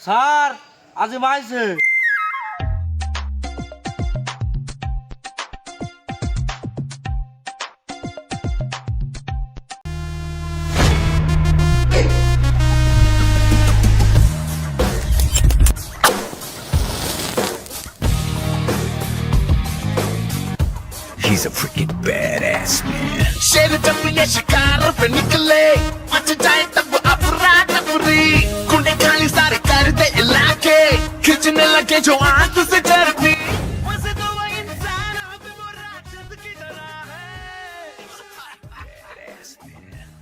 Sir আজিম আইছে। He's a freaking badass man. शेर जब ये शिकार पे निकले मच जाए तब अफरा तफरी गुंडे खाली सारे कर दे इलाके खींचने लगे जो आंख से चर्बी वैसे तो वो इंसान अब वो राक्षस की तरह है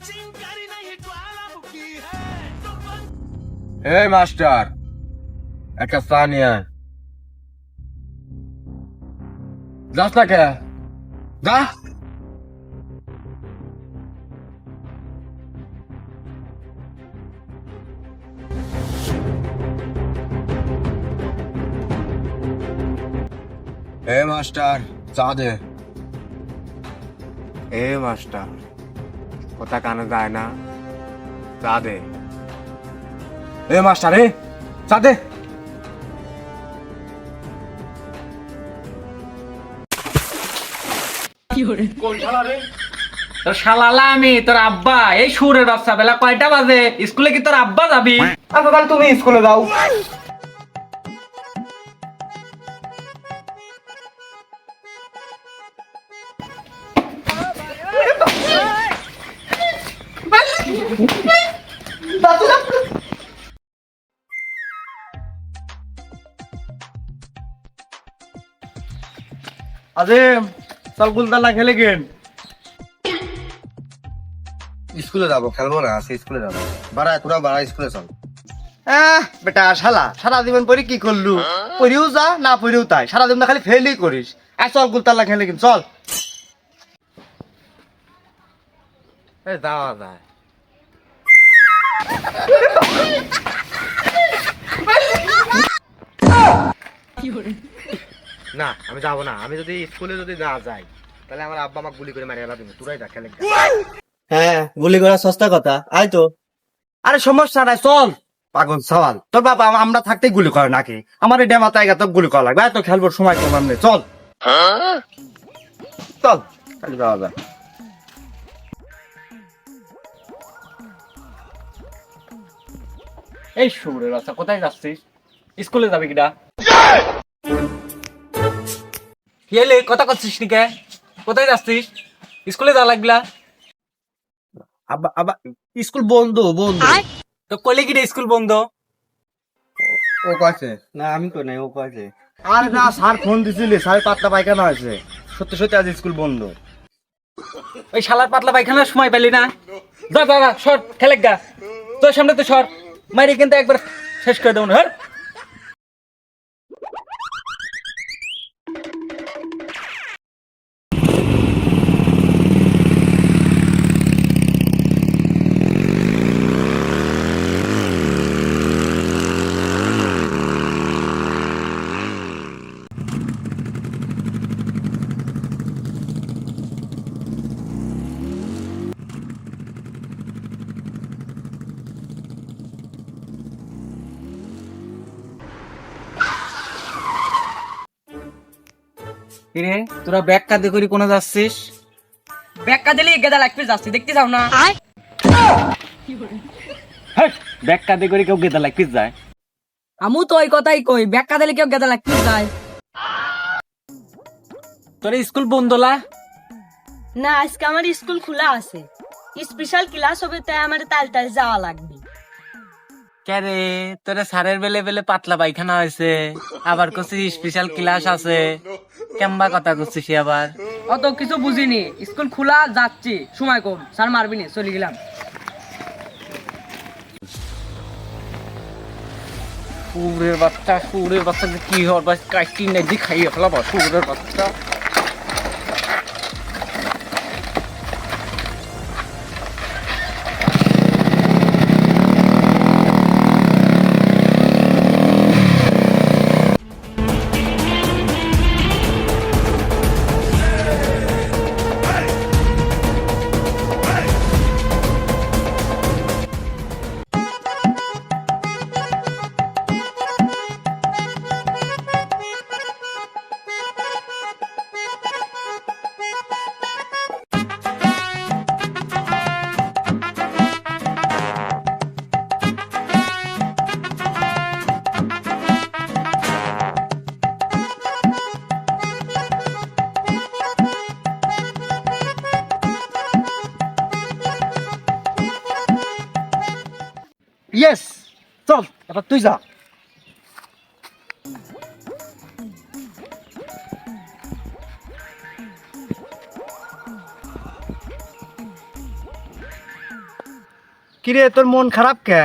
चिंगारी नहीं ज्वाला मुखी है तो এই মাস্টার একটা চা নিয়ে আয়। যাস না কে যা। এ মাস্টার চা দে। এ মাস্টার কথা কানে যায় না, চা দে। এ মাস্টার এ চা দে। তোর শালালা আমি তোর আব্বা এই সুরের বাচ্চা বেলা কয়টা বাজে স্কুলে কি তোর আব্বা যাবি? আচ্ছা তাহলে তুমি স্কুলে যাও। আজিম চল গুলদাল্লা খেলে গেম। স্কুলে যাবো, খেলবো না, আজকে স্কুলে যাবো। বাড়া তোরা বাড়া স্কুলে চল। বেটা শালা সারা জীবন পরে কি করলু? পড়িও যা না পড়িও তাই, সারা জীবন খালি ফেলই করিস। আয় চল গুলতাল্লা খেলে গেম চল। যাওয়া যায় না, আমি যাবো না। আমি যদি স্কুলে যদি না যাই তাহলে আমার আব্বা আমাকে গুলি করে মারি গেল। তুমি তোরাই যা খেলে। হ্যাঁ, গুলি করা সস্তা কথা, আয় তো। আরে সমস্যা নাই, চল। পাগল সওয়াল, তোর বাবা আমরা থাকতে গুলি করে নাকি? আমার এই ডেমাতে আগে তো গুলি করা লাগবে। তো খেলবো সময় কম আমনে, চল চল খালি যাওয়া যায়। এই সুরের বাচ্চা কোথায় যাচ্ছিস? স্কুলে যাবি কিনা? কি হলে কথা করছিস নিকে? কোথায় যাচ্ছিস? স্কুলে যা লাগলা আব্বা আব্বা স্কুল বন্ধ বন্ধ। তো কইলে কি স্কুল বন্ধ? ও কয়েছে না, আমি কই নাই, ও কয়েছে। আরে না, স্যার ফোন দিছিল, স্যার পাতলা পায়খানা হয়েছে। সত্যি সত্যি আজ স্কুল বন্ধ। ওই শালার পাতলা পায়খানার সময় পেলি না? যা যা যা সর খেলে গা। তোর সামনে তো সর, মারি কিন্তু একবার শেষ করে দেবো না। হর কিরে তোরা ব্যাগ কাঁদে করে কোনে যাচ্ছিস? ব্যাগটা দিলে গেদা লাগবে, যাচ্ছি দেখতে যাও না। ব্যাগ কাঁদে করে কেউ গেদা লাগপিস যায়? আমু তো ওই কথাই কই, ব্যাগটা দিলে কেউ গেদা লাগতে যায় তোর স্কুল বন্ধলা? না, আজকে আমার স্কুল খোলা আছে, স্পেশাল ক্লাস হবে, তাই আমার তাল যাওয়া লাগবে। কেরে তোরে স্যারের বেলে বেলে পাতলা পায়খানা হয়েছে, আবার করছিস স্পেশাল ক্লাস আছে, কেমবা কথা করছিস আবার? অত কিছু বুঝিনি, স্কুল খোলা যাচ্ছি, সময় কম, স্যার মারবি না, চলে গেলাম। সুরের বাচ্চা কি হওয়ার বাস কাইটি নেই খাইয়ে ফেলাবো সুরের বাচ্চা। ইয়েস, চল এবার তুই যা। কিরে তোর মন খারাপ কে?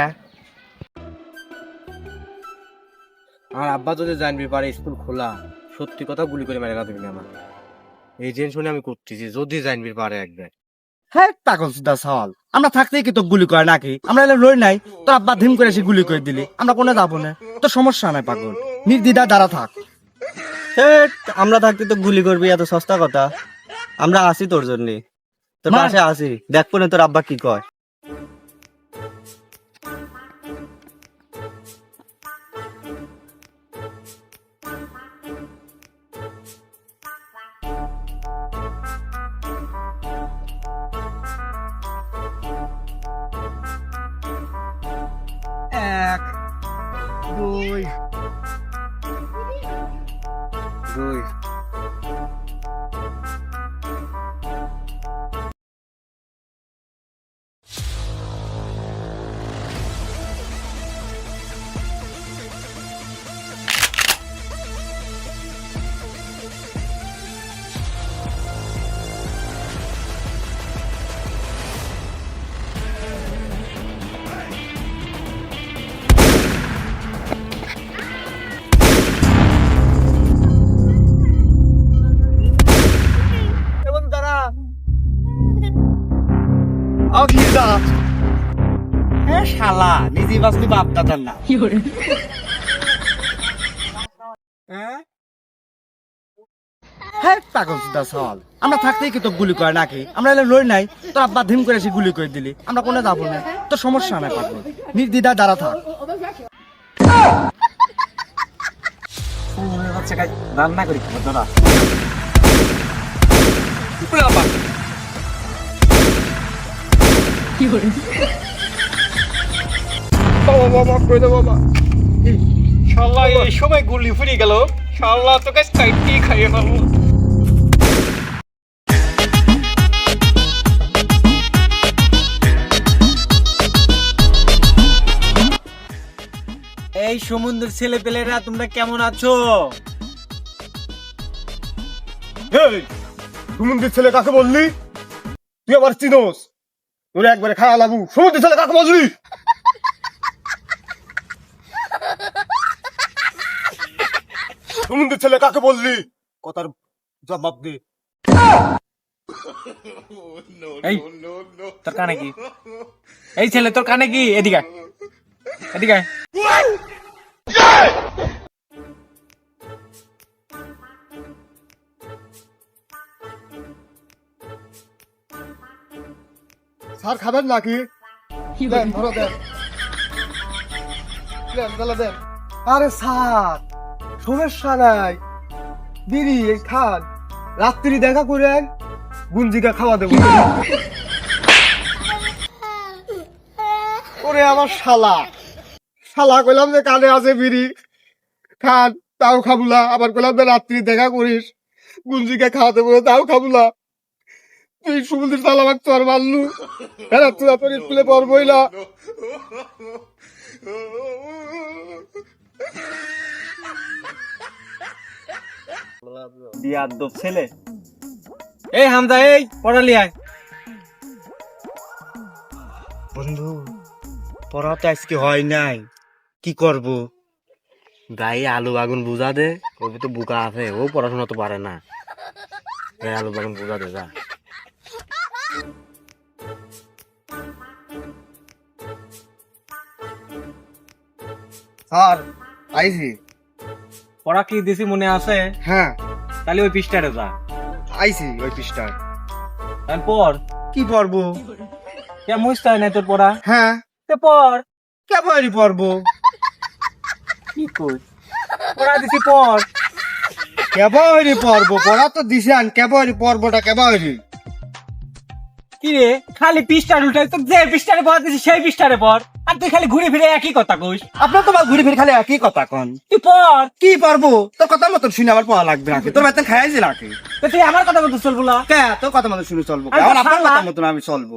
আর আব্বা যদি জানবি পারে স্কুল খোলা, সত্যি কথা গুলি করে মেরে দিবি আমার। এই টেনশনে আমি করতেছি, যদি জানবি পারে একবার। হ্যাঁ পাগল সুদা সওয়াল, আমরা থাকতেই কি তো গুলি করে নাকি? আমরা এলে লই নাই, তোর আব্বা ধিম করে এসে গুলি করে দিলি, আমরা কোনে যাবো না? তোর সমস্যা নাই পাগল, নির্দ্বিধা দাঁড়া থাক। আমরা থাকতে তো গুলি করবি, এত সস্তা কথা? আমরা আসি তোর জন্য, তোর মার। পাশে আসি, দেখবো না তোর আব্বা কি কয়। এক, দুই, দুই। এবং দাঁড়া। আগলি যা। হ্যাঁ শালা, নিজেই বাঁচলি বাপ দাদার না। হ্যাঁ? হ্যাঁ পাগল সুদা সওয়াল, আমরা থাকতেই কি তো গুলি করে নাকি? আমরা এলে লই নাই, তোর আব্বা ধিম করে এসে গুলি করে দিলি, আমরা কোনে যাবো না? তোর সমস্যা নাই পাগল, নির্দ্বিধা দাঁড়া থাক। রান্না করি দাদা। বাবা বাবা কই দে বাবা। শালা এই সময় গুলি ফুরি গেল, শালা তোকে সাইডটি খাইয়ে ফেলবো। এই সমুদ্রের ছেলে পেলেরা তোমরা কেমন আছো? এই সমুদ্রের ছেলে কাকে বললি? তুই আবার চিনোস? তোর একবারে খাওয়া লাগু। সমুদ্রের ছেলে কাকে বললি? সমুদ্রের ছেলে কাকে বললি? কথার জবাব দে। এই তোর কানে কি? এই ছেলে তোর কানে কি? এদিকে আয়। এদিকে আয়। স্যার খাবেন নাকি? দেন ধরো দেন। দেন তাহলে দেন। আরে স্যার সমস্যা নাই, বিড়ি এই খান, রাত্রি দেখা করে গুঞ্জিকা খাওয়া দেবো। ওরে আমার শালা, শালা কইলাম যে কানে আছে বিড়ি খান, তাও খাবুলা। আবার কইলাম যে রাত্রি দেখা করিস, গুঞ্জিকা খাওয়া দেবো, তাও খাবুলা। তুই সমুদ্রের তাল আমাকে তোর মারলু। হ্যাঁ তুই তোর স্কুলে পড়বই না। বিয়াদ্দব ছেলে। এই হামদা, এই পড়ালি আয়। বন্ধু পড়া তো আজকে হয় নাই, কি করব? গায়ে আলু আগুন বুঝা দে, ও তো বুকা আছে, ও পড়াশোনা তো পারে না। গায়ে আলু আগুন বুঝা দে যা। স্যার আইছি। পড়া কি দিছি মনে আছে? হ্যাঁ তাহলে ওই পৃষ্ঠারে যা। আইছি ওই পৃষ্ঠায়। তারপর কি পড়বো? কে মুছতে হয় না তোর পড়া? হ্যাঁ তে পড়। কেবারই পড়বো। কি কই? পড়া দিছি পড়। কেবারই পড়বো, পড়া তো দিছেন, কেবারই পড়বোটা কেবারই। কি রে খালি পৃষ্ঠার উল্টাই, তো যে পৃষ্ঠারে পড়া দিছি সেই পৃষ্ঠারে পড়। আর তুই খালি ঘুরে ফিরে একই কথা কইস। আপনার তো ঘুরে ফিরে খালি একই কথা কন। তুই পড়। কি পারবো? তোর কথা মতন শুনে আমার পড়া লাগবে নাকি? তোর বেতন খাইছি নাকি? তো তুই আমার কথা বলতে চলবো না। কে তোর কথা মতন শুনে চলবো? আরে এখন আপনার শালা। কথা মতন আমি চলবো।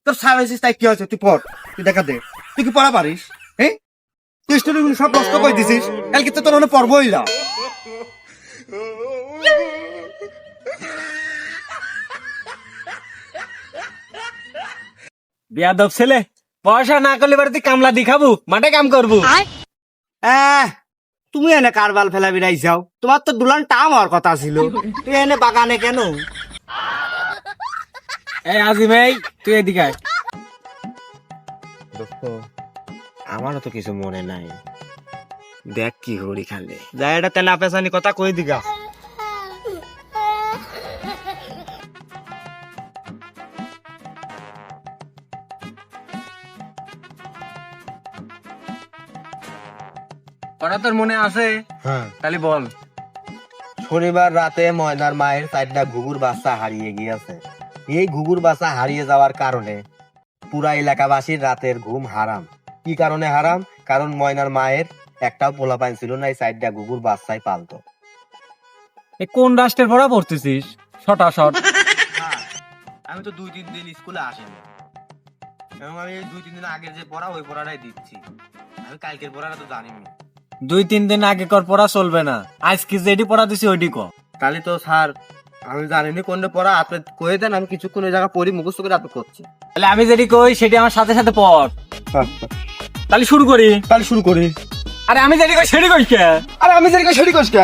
তোর স্যার হয়েছিস তাই কি হয়েছে, তুই পড়, তুই দেখা দে, তুই কি পড়া পারিস? হ্যাঁ, তুই স্টোরিগুলো সব নষ্ট করে দিছিস, কালকে তো তোর মনে পড়বই না। বিয়াদব ছেলে, পয়সা না করলে বাড়িতে কামলা দেখাবো, মাঠে কাম করবো। তুমি এনে কারবাল ফেলা বিরাই যাও, তোমার তো দুলান টাম হওয়ার কথা ছিল, তুই এনে বাগানে কেন? এই আজিম, এই তুই এদিকে আয়। আমারও তো কিছু মনে নাই, দেখ কি করি খালে যাই, এটা তেনা পেছানি কথা কই দিগা। ওরা তোর মনে আছে? হ্যাঁ, তাহলে বল। শনিবার রাতে ময়নার মায়ের 4টা ঘুঘুর বাচ্চা হারিয়ে গিয়েছে। এই ঘুঘুর বাচ্চা হারিয়ে যাওয়ার কারণে পুরা এলাকাবাসীর রাতের ঘুম হারাম। কি কারণে হারাম? কারণ ময়নার মায়ের একটাও পোলাপাইন ছিল না, এই 4টা ঘুঘুর বাচ্চাই পালতো। এ কোন রাষ্ট্রের পড়া পড়তেছিস? শটা শট। আমি তো 2-3 দিন স্কুলে আসিনি, এবং আমি এই 2-3 দিন আগের যে পড়া ওই পড়াটাই দিচ্ছি, আমি কালকের পড়াটা তো জানি না। 2-3 দিন আগে কর পড়া চলবে না, আজকে যেটি পড়া দিছি ওইটি কর। তাহলে তো স্যার আমি জানিনি কোনটা পড়া, আপনি কয়ে দেন, আমি কিছুক্ষণ ওই জায়গা পড়ি মুখস্থ করে আপনি করছি। তাহলে আমি যেটি কই সেটি আমার সাথে সাথে পড়। তাহলে শুরু করি। তাহলে শুরু করি। আরে আমি যেটি কই সেটি কইস কে? আরে আমি যেদিকে সেটি কইস কে?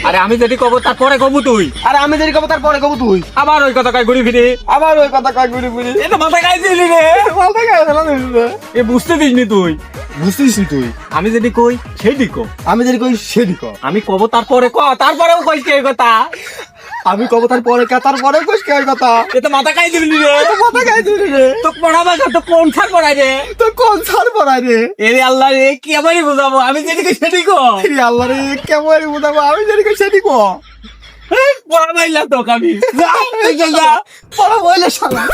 আরে আমি যেটি কব তারপরে কব তুই। আরে আমি যেদিকে কব তারপরে কব তুই। আবার ওই কথা কই ঘুরি ফিরি। আবার ওই কথা কয় ঘুরি ঘুরি। এ তো মাথা খাইছিলি রে। বলতে গেল না, এ বুঝতে দিসনি তুই। বুঝছিস তুই? আমি যেটি কই সেটি কো। আমি যেদিকে কই সেটি কর। আমি কব তারপরে ক, তারপরেও কইস কে এই কথা। আমি কব তারপরে কে, তারপরে কইস কে এই কথা। এ তো মাথা খাইছিলি রে। কথা গাই দিলি রে। তো পড়াবা তো কোন ছাড় পড়াই রে। তো কোন ছাড় পড়াই রে? এরে আল্লাহ রে, কি আমারই বুঝাবো, আমি যেটি কই সেটি কো। রে আল্লাহ রে, কেমন বুঝাবো, আমি যেদিকে সেটি কর। পড়া মাইলা তো আমি। পড়া বইলে শালা।